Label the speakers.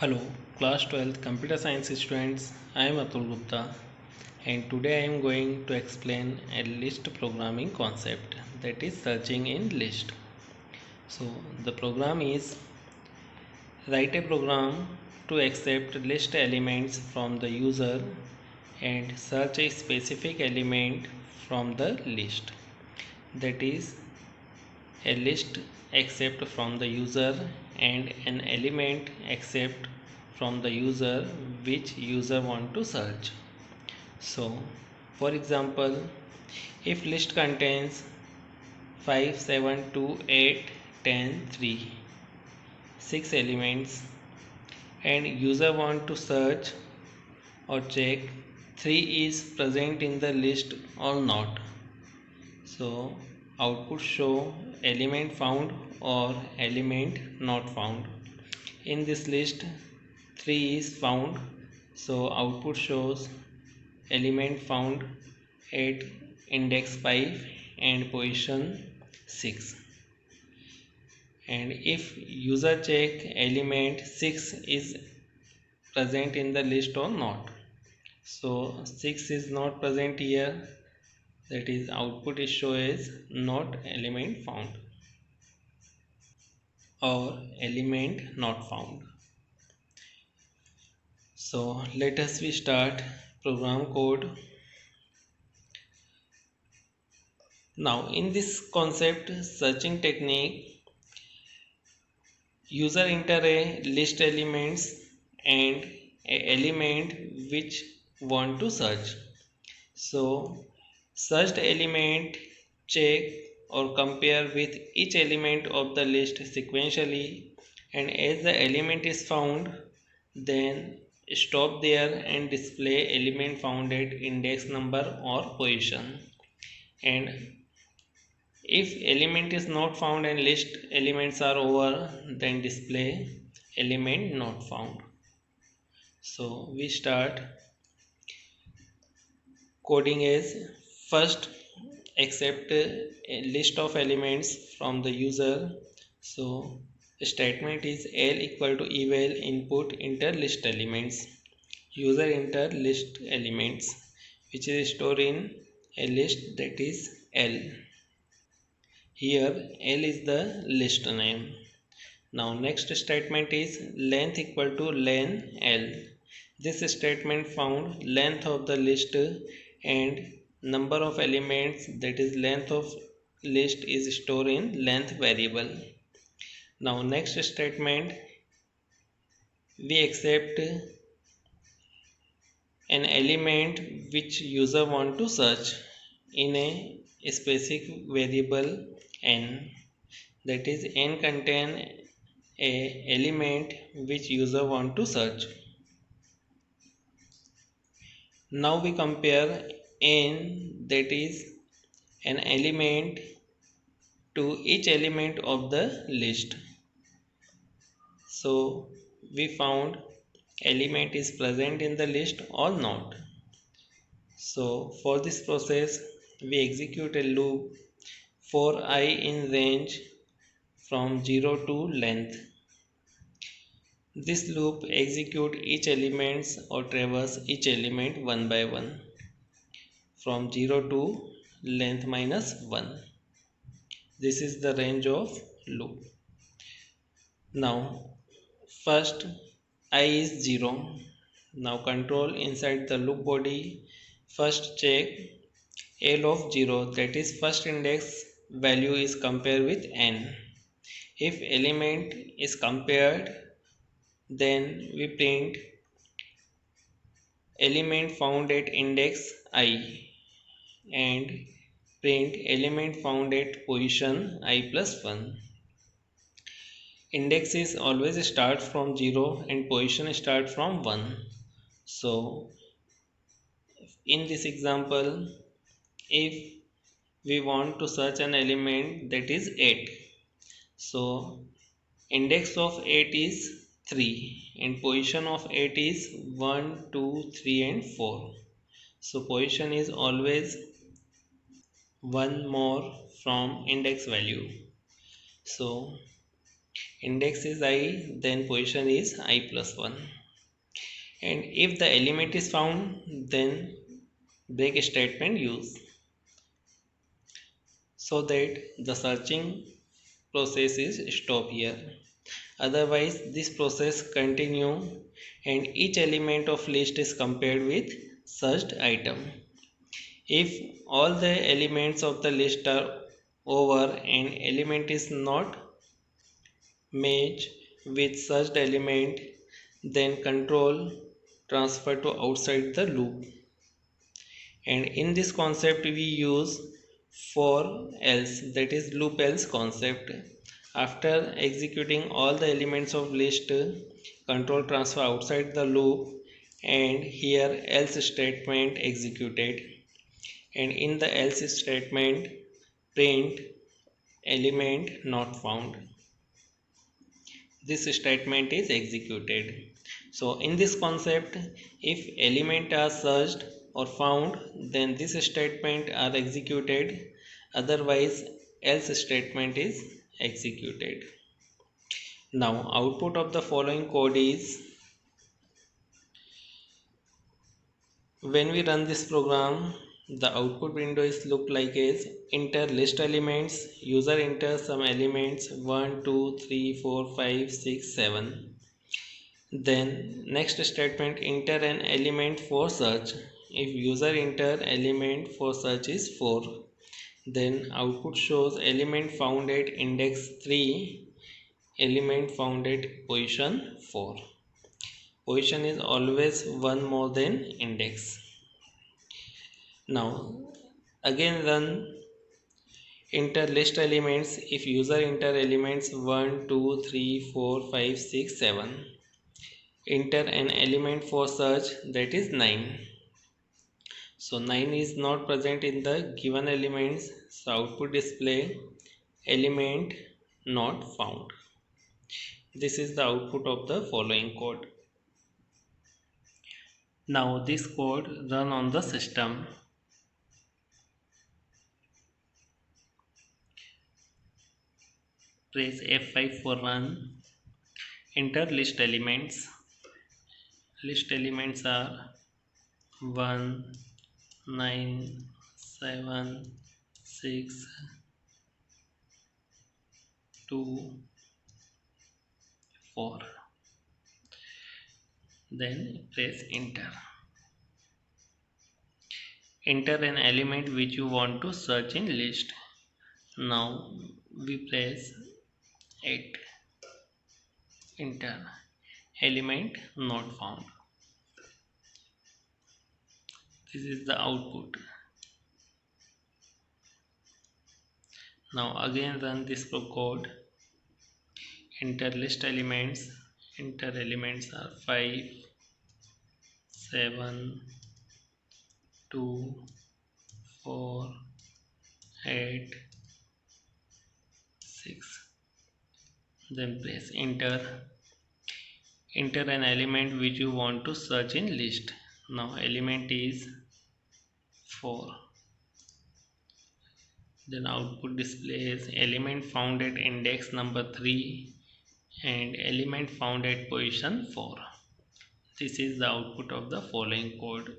Speaker 1: Hello, class 12th computer science students. I am Atul Gupta and today I am going to explain a list programming concept, that is searching in list. So the program is: write a program to accept list elements from the user and search a specific element from the list. That is, a list accept from the user and an element accept from the user which user want to search. So for example, if list contains 5 7 2 8 10 3 6 elements and user want to search or check 3 is present in the list or not, so output show element found or element not found. In this list 3 is found, so output shows element found at index 5 and position 6. And if user check element 6 is present in the list or not, so 6 is not present here, that is output is show as not element found or element not found. So let us we start program code. Now in this concept searching technique, user enter a list elements and a element which want to search. So searched element check or compare with each element of the list sequentially, and as the element is found, then stop there and display element found at index number or position. And if element is not found and list elements are over, then display element not found. So we start coding as: first accept a list of elements from the user. So statement is L equal to eval input enter list elements. User enter list elements which is stored in a list, that is L. Here L is the list name. Now next statement is length equal to len L. This statement found length of the list and number of elements, that is length of list, is stored in length variable. Now next statement, we accept an element which user want to search in a specific variable n, that is n contain a element which user want to search. Now we compare n, that is an element, to each element of the list. So we found element is present in the list or not. So for this process we execute a loop for I in range from 0 to length. This loop execute each elements or traverse each element one by one from 0 to length minus 1. This is the range of loop. Now first I is 0. Now control inside the loop body. First check L of 0, that is first index value is compared with n. If element is compared, then we print element found at index I and print element found at position I plus 1. Index is always start from 0 and position start from 1. So in this example, if we want to search an element, that is 8, so index of 8 is 3 and position of 8 is 1 2 3 and 4. So position is always one more from index value. So index is I, then position is I plus 1. And if the element is found, then break statement use, so that the searching process is stop here. Otherwise this process continue and each element of list is compared with searched item. If all the elements of the list are over and element is not match with searched element, then control transfer to outside the loop. And in this concept we use for else, that is loop else concept. After executing all the elements of list, control transfer outside the loop and here else statement executed, and in the else statement print element not found. This statement is executed. So in this concept, if element are searched or found, then this statement are executed, otherwise else statement is executed. Now output of the following code is, when we run this program, the output window is look like as enter list elements, user enters some elements 1 2 3 4 5 6 7. Then next statement enter an element for search. If user enter element for search is 4, then output shows element found at index 3, element found at position 4. Position is always one more than index. Now again run enter list elements. If user enter elements 1 2 3 4 5 6 7, enter an element for search, that is 9. So 9 is not present in the given elements, so output display element not found. This is the output of the following code. Now this code run on the system. Press F5 for run. Enter list elements. List elements are 1 9 7 6 2 4. Then press enter. Enter an element which you want to search in list. Now we press 8. Enter. Element not found. This is the output. Now again run this code. Enter list elements. Enter elements are 5 7 2 4 8 6. Then press enter. Enter an element which you want to search in list. Now element is 4. Then output displays element found at index number 3 and element found at position 4. This is the output of the following code.